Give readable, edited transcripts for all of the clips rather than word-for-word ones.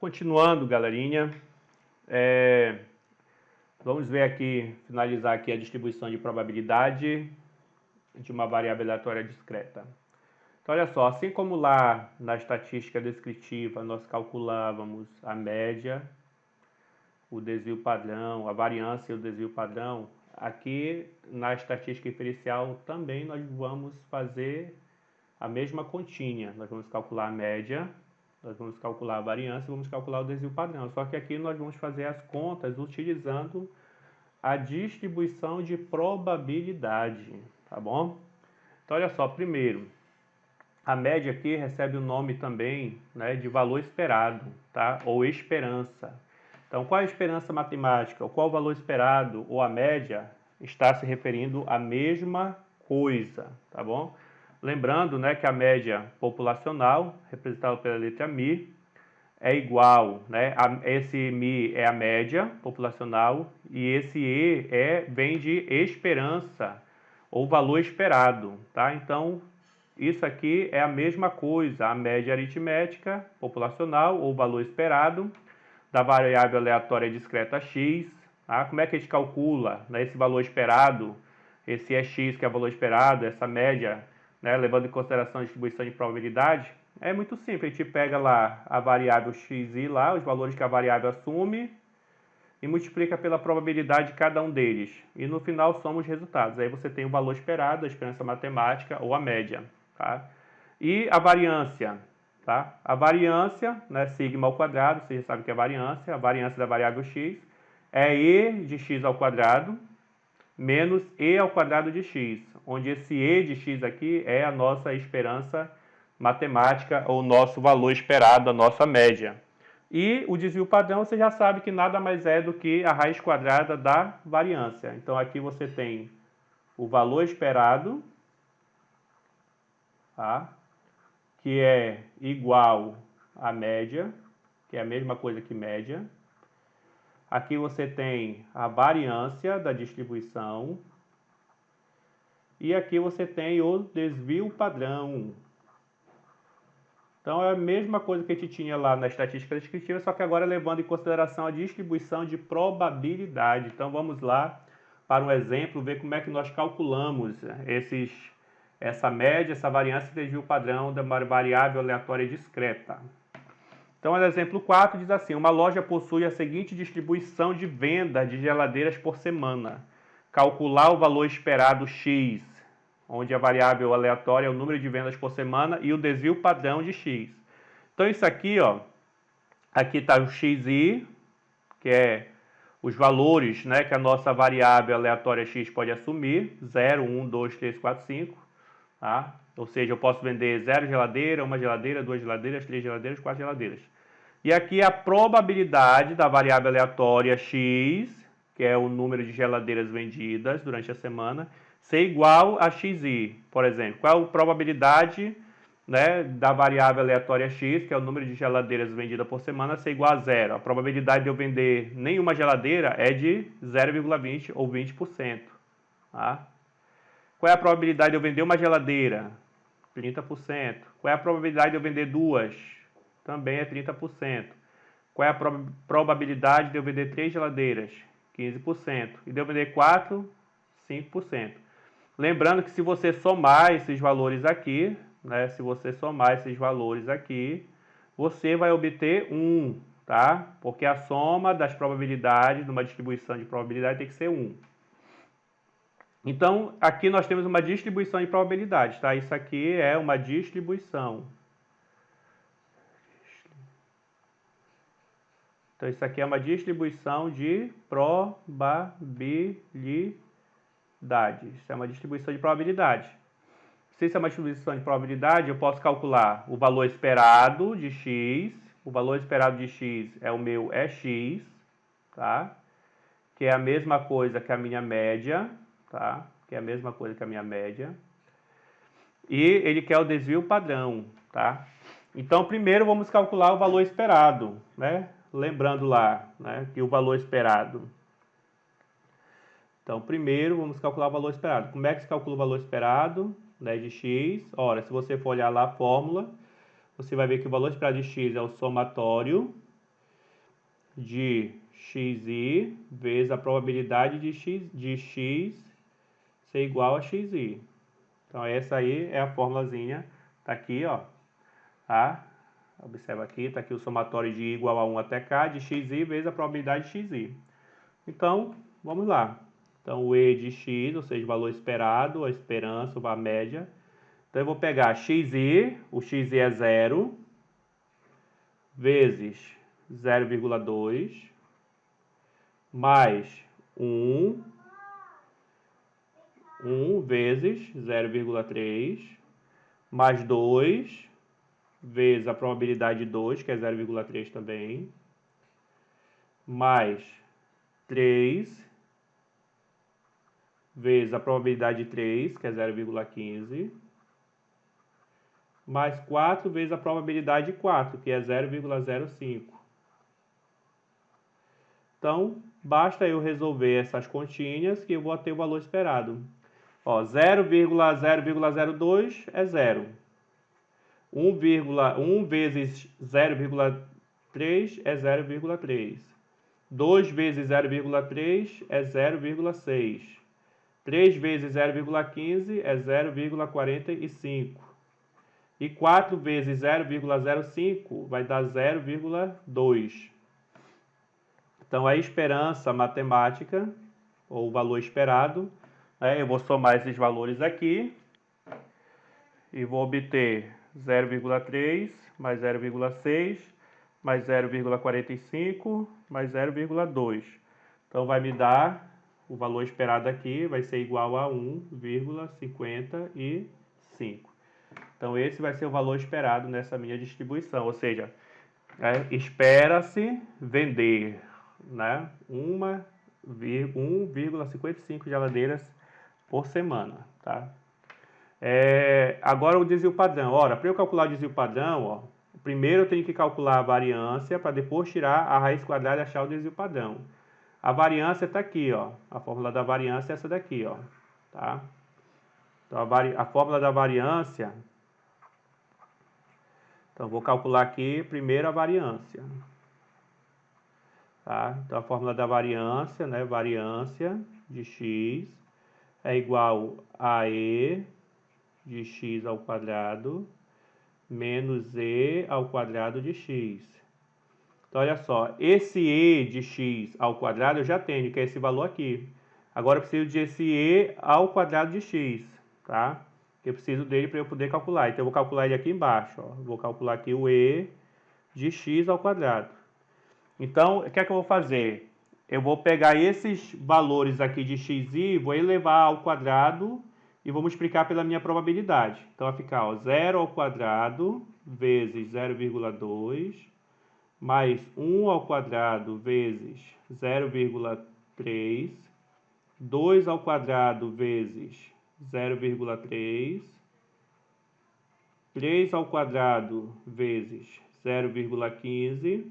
Continuando, galerinha, vamos ver aqui, finalizar aqui a distribuição de probabilidade de uma variável aleatória discreta. Então, olha só, assim como lá na estatística descritiva nós calculávamos a média, o desvio padrão, a variância e o desvio padrão, aqui na estatística inferencial também nós vamos fazer a mesma continha. Nós vamos calcular a média, nós vamos calcular a variância e vamos calcular o desvio padrão. Só que aqui nós vamos fazer as contas utilizando a distribuição de probabilidade, tá bom? Então, olha só, primeiro, a média aqui recebe o nome também, né, de valor esperado, tá? Ou esperança. Então, qual é a esperança matemática? Qual o valor esperado ou a média está se referindo à mesma coisa, tá bom? Lembrando, né, que a média populacional, representada pela letra μ, é igual, né? Esse μ é a média populacional e esse E vem de esperança, ou valor esperado, tá? Então, isso aqui é a mesma coisa, a média aritmética populacional, ou valor esperado, da variável aleatória discreta x. Tá? Como é que a gente calcula, né, esse valor esperado? Esse é x, que é o valor esperado, essa média, né, levando em consideração a distribuição de probabilidade. É muito simples, a gente pega lá a variável xi lá, os valores que a variável assume, e multiplica pela probabilidade de cada um deles. E no final soma os resultados. Aí você tem o valor esperado, a esperança matemática ou a média. Tá? E a variância. Tá? A variância, né, sigma ao quadrado, você já sabe que é a variância da variável x é e de x ao quadrado menos e ao quadrado de x, onde esse e de x aqui é a nossa esperança matemática ou nosso valor esperado, a nossa média. E o desvio padrão você já sabe que nada mais é do que a raiz quadrada da variância. Então aqui você tem o valor esperado, tá? Que é igual à média, que é a mesma coisa que média. Aqui você tem a variância da distribuição. E aqui você tem o desvio padrão. Então é a mesma coisa que a gente tinha lá na estatística descritiva, só que agora levando em consideração a distribuição de probabilidade. Então vamos lá para um exemplo, ver como é que nós calculamos essa média, essa variância e desvio padrão de uma variável aleatória discreta. Então, no exemplo 4 diz assim: uma loja possui a seguinte distribuição de venda de geladeiras por semana. Calcular o valor esperado x, onde a variável aleatória é o número de vendas por semana e o desvio padrão de x. Então, isso aqui, ó, aqui está o xi, que é os valores, né, que a nossa variável aleatória x pode assumir, 0, 1, 2, 3, 4, 5, tá? Ou seja, eu posso vender 0 geladeira, 1 geladeira, 2 geladeiras, 3 geladeiras, 4 geladeiras. E aqui a probabilidade da variável aleatória x, que é o número de geladeiras vendidas durante a semana, ser igual a xi. Por exemplo, qual a probabilidade, né, da variável aleatória x, que é o número de geladeiras vendidas por semana, ser igual a 0? A probabilidade de eu vender nenhuma geladeira é de 0,20 ou 20%. Tá? Qual é a probabilidade de eu vender uma geladeira? 30%. Qual é a probabilidade de eu vender duas? Também é 30%. Qual é a probabilidade de eu vender 3 geladeiras? 15%. E de eu vender 4? 5%. Lembrando que se você somar esses valores aqui, né, se você somar esses valores aqui, você vai obter 1, tá? Porque a soma das probabilidades numa distribuição de probabilidade tem que ser 1. Então, aqui nós temos uma distribuição de probabilidades, tá? Isso aqui é uma distribuição. Então, isso aqui é uma distribuição de probabilidade. Isso é uma distribuição de probabilidade. Se isso é uma distribuição de probabilidade, eu posso calcular o valor esperado de x. O valor esperado de x é o meu x, tá? Que é a mesma coisa que a minha média, tá? Que é a mesma coisa que a minha média. E ele quer o desvio padrão, tá? Então, primeiro vamos calcular o valor esperado, né? Lembrando lá, né, que o valor esperado. Então, primeiro vamos calcular o valor esperado. Como é que se calcula o valor esperado, né, de x? Ora, se você for olhar lá a fórmula, você vai ver que o valor esperado de x é o somatório, de xi vezes a probabilidade de x ser igual a xi. Então essa aí é a formulazinha, tá aqui, ó, tá? Observa aqui, tá aqui o somatório de I igual a 1 até k de xi vezes a probabilidade de xi. Então, vamos lá. Então o E de x, ou seja, o valor esperado, a esperança, a média. Então eu vou pegar xi, o xi é 0, vezes 0,2, mais 1 vezes 0,3, mais 2 vezes a probabilidade de 2, que é 0,3 também, mais 3 vezes a probabilidade de 3, que é 0,15, mais 4 vezes a probabilidade de 4, que é 0,05. Então, basta eu resolver essas continhas que eu vou ter o valor esperado. Ó, 0,002 é 0. 1 vezes 0,3 é 0,3. 2 vezes 0,3 é 0,6. 3 vezes 0,15 é 0,45. E 4 vezes 0,05 vai dar 0,2. Então, a esperança matemática, ou o valor esperado, eu vou somar esses valores aqui e vou obter 0,3 mais 0,6 mais 0,45 mais 0,2. Então, vai me dar o valor esperado aqui, vai ser igual a 1,55. Então, esse vai ser o valor esperado nessa minha distribuição, ou seja, espera-se vender, né, 1,55 geladeiras por semana, tá? Agora o desvio padrão. Ora, para eu calcular o desvio padrão, ó, primeiro eu tenho que calcular a variância para depois tirar a raiz quadrada e achar o desvio padrão. A variância está aqui, ó. A fórmula da variância é essa daqui, ó, tá? Então a fórmula da variância. Então vou calcular aqui primeiro a variância. Tá? Então a fórmula da variância, né? Variância de x é igual a E de x ao quadrado menos E ao quadrado de x. Então, olha só, esse E de x ao quadrado eu já tenho, que é esse valor aqui. Agora eu preciso desse E ao quadrado de x, tá? Eu preciso dele para eu poder calcular. Então, eu vou calcular ele aqui embaixo, ó. Vou calcular aqui o E de x ao quadrado. Então, o que é que eu vou fazer? Eu vou pegar esses valores aqui de xi, vou elevar ao quadrado e vou multiplicar pela minha probabilidade. Então, vai ficar, ó, 0 ao quadrado vezes 0,2 mais 1 ao quadrado vezes 0,3, 2 ao quadrado vezes 0,3, 3 ao quadrado vezes 0,15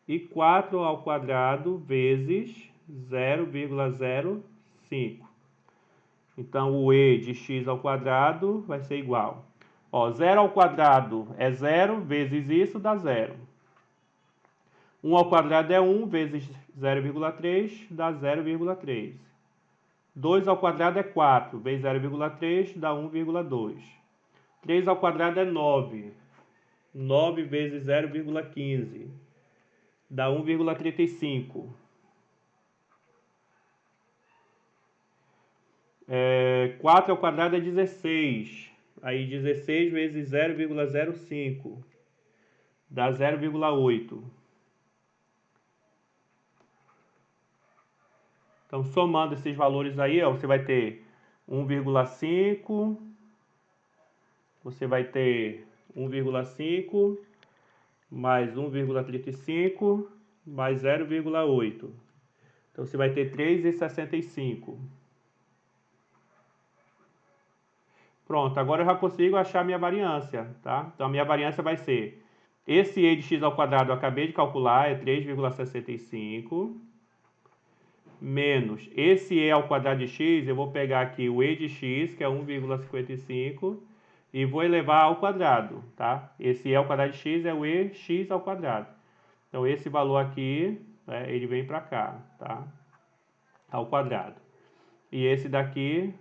e 4 ao quadrado vezes 0,05. Então, o E de x ao quadrado vai ser igual. Ó, 0 ao quadrado é 0, vezes isso dá 0. 1 ao quadrado é 1, vezes 0,3 dá 0,3. 2 ao quadrado é 4, vezes 0,3 dá 1,2. 3 ao quadrado é 9. 9 vezes 0,15 dá 1,35. 4 ao quadrado é 16. Aí 16 vezes 0,05 dá 0,8. Então, somando esses valores aí, ó, você vai ter 1,5, você vai ter 1,5 mais 1,35 mais 0,8. Então, você vai ter 3,65. Pronto, agora eu já consigo achar a minha variância, tá? Então, a minha variância vai ser, esse E de x ao quadrado eu acabei de calcular, é 3,65, menos esse E ao quadrado de x, eu vou pegar aqui o E de x, que é 1,55, e vou elevar ao quadrado, tá? Esse E ao quadrado de x é o EX ao quadrado. Então, esse valor aqui, né, ele vem para cá, tá? Ao quadrado. E esse daqui,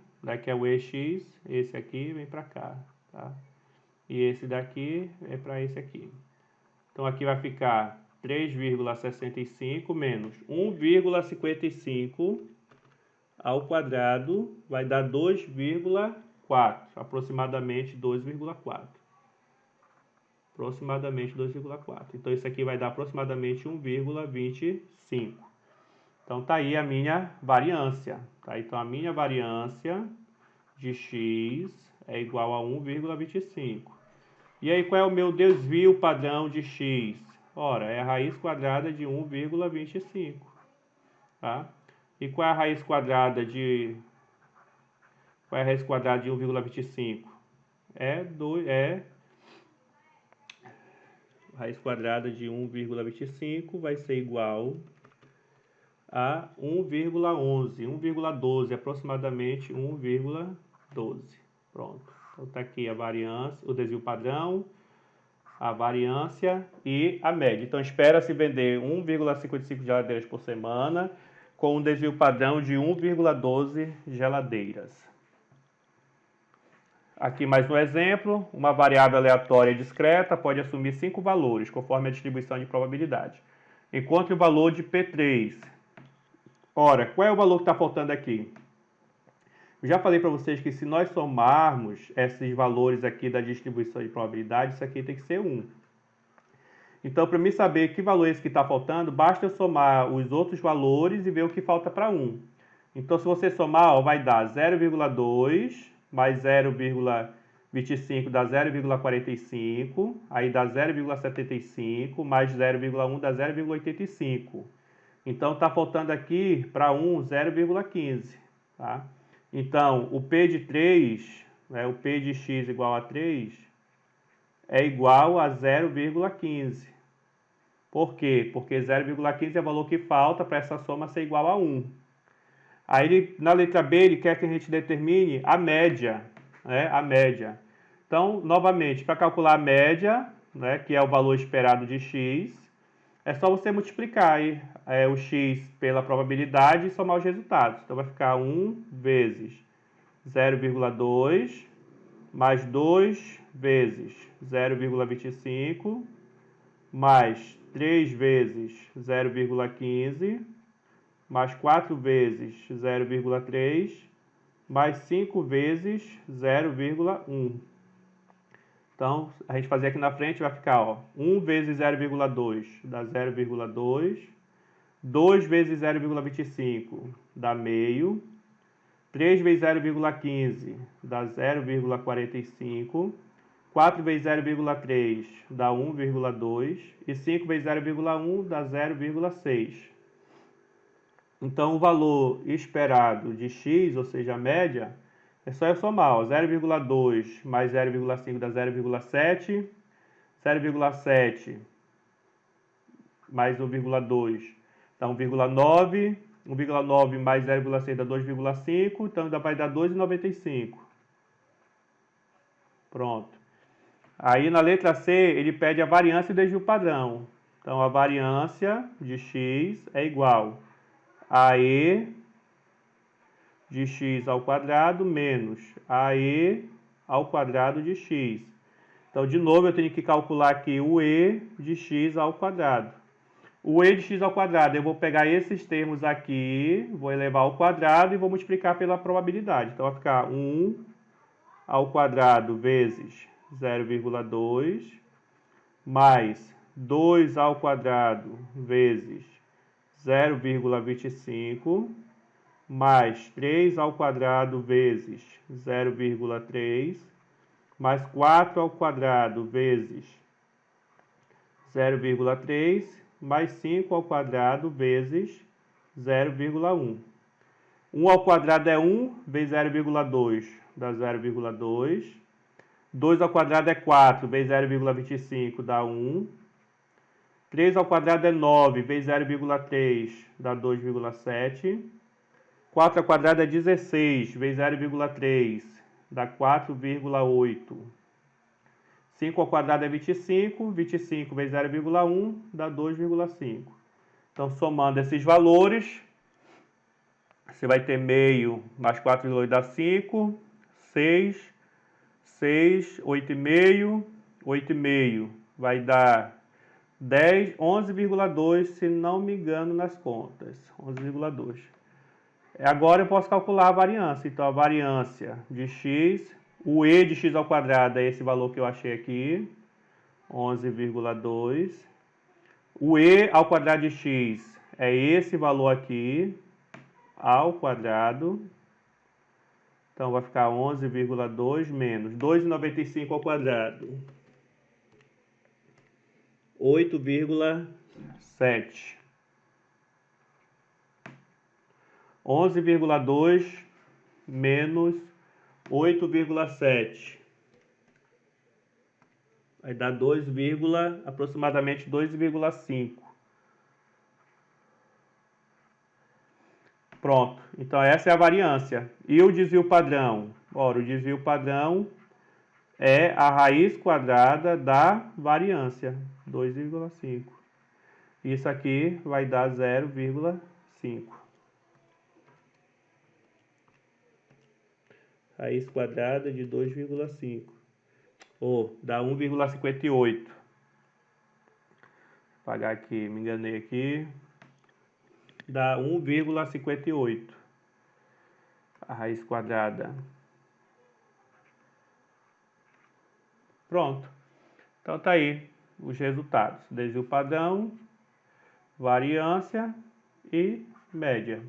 que é o EX, esse aqui vem para cá, tá? E esse daqui é para esse aqui. Então, aqui vai ficar 3,65 menos 1,55 ao quadrado, vai dar 2,4, aproximadamente 2,4. Aproximadamente 2,4. Então, isso aqui vai dar aproximadamente 1,25. Então, tá aí a minha variância. Tá? Então, a minha variância de x é igual a 1,25. E aí, qual é o meu desvio padrão de x? Ora, é a raiz quadrada de 1,25. Tá? E qual é a raiz quadrada de... Qual é a raiz quadrada de 1,25? A raiz quadrada de 1,25 vai ser igual a 1,11, 1,12, aproximadamente 1,12. Pronto. Então tá aqui a variância, o desvio padrão, a variância e a média. Então espera-se vender 1,55 geladeiras por semana com um desvio padrão de 1,12 geladeiras. Aqui mais um exemplo, uma variável aleatória discreta pode assumir 5 valores, conforme a distribuição de probabilidade. Encontre o valor de P3. Ora, qual é o valor que está faltando aqui? Eu já falei para vocês que se nós somarmos esses valores aqui da distribuição de probabilidade, isso aqui tem que ser 1. Então, para mim saber que valor é esse que está faltando, basta eu somar os outros valores e ver o que falta para 1. Então, se você somar, ó, vai dar 0,2 mais 0,25 dá 0,45, aí dá 0,75 mais 0,1 dá 0,85. Então, está faltando aqui para 1, 0,15. Tá? Então, o P de 3, né, o P de x igual a 3, é igual a 0,15. Por quê? Porque 0,15 é o valor que falta para essa soma ser igual a 1. Aí, na letra B, ele quer que a gente determine a média. Né, a média. Então, novamente, para calcular a média, né, que é o valor esperado de x, é só você multiplicar aí, o x pela probabilidade e somar os resultados. Então, vai ficar 1 vezes 0,2 mais 2 vezes 0,25 mais 3 vezes 0,15 mais 4 vezes 0,3 mais 5 vezes 0,1. Então, a gente fazer aqui na frente vai ficar, ó, 1 vezes 0,2 dá 0,2, 2 vezes 0,25 dá meio, 3 vezes 0,15 dá 0,45, 4 vezes 0,3 dá 1,2 e 5 vezes 0,1 dá 0,6. Então, o valor esperado de x, ou seja, a média, é só eu somar, 0,2 mais 0,5 dá 0,7, 0,7 mais 1,2 dá 1,9, 1,9 mais 0,6 dá 2,5, então vai dar 2,95. Pronto. Aí na letra C, ele pede a variância e o desvio padrão. Então, a variância de x é igual a E de x ao quadrado menos AE ao quadrado de x. Então, de novo, eu tenho que calcular aqui o E de x ao quadrado. O E de x ao quadrado, eu vou pegar esses termos aqui, vou elevar ao quadrado e vou multiplicar pela probabilidade. Então, vai ficar 1 ao quadrado vezes 0,2 mais 2 ao quadrado vezes 0,25 mais 3 ao quadrado vezes 0,3 mais 4 ao quadrado vezes 0,3 mais 5 ao quadrado vezes 0,1. 1 ao quadrado é 1 vezes 0,2 dá 0,2. 2 ao quadrado é 4 vezes 0,25 dá 1. 3 ao quadrado é 9 vezes 0,3 dá 2,7. 4 ao quadrado é 16 vezes 0,3 dá 4,8. 5 ao quadrado é 25, 25 vezes 0,1 dá 2,5. Então, somando esses valores, você vai ter meio mais 4,8 dá 5, 6, 6, 8,5, 8,5 vai dar 10, 11,2, se não me engano nas contas, 11,2. Agora eu posso calcular a variância, então a variância de x, o e de x ao quadrado é esse valor que eu achei aqui, 11,2. O e ao quadrado de x é esse valor aqui, ao quadrado. Então vai ficar 11,2 menos 2,95 ao quadrado. 8,7. 11,2 menos 8,7. Vai dar aproximadamente 2,5. Pronto. Então essa é a variância. E o desvio padrão? Ora, o desvio padrão é a raiz quadrada da variância, 2,5. Isso aqui vai dar 0,5. Raiz quadrada de 2,5. Ou dá 1,58. Vou apagar aqui, me enganei aqui. Dá 1,58. A raiz quadrada. Pronto. Então tá aí os resultados. Desvio padrão, variância e média.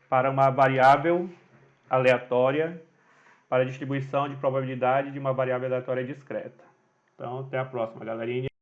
Para uma variável aleatória, para a distribuição de probabilidade de uma variável aleatória discreta. Então, até a próxima, galerinha.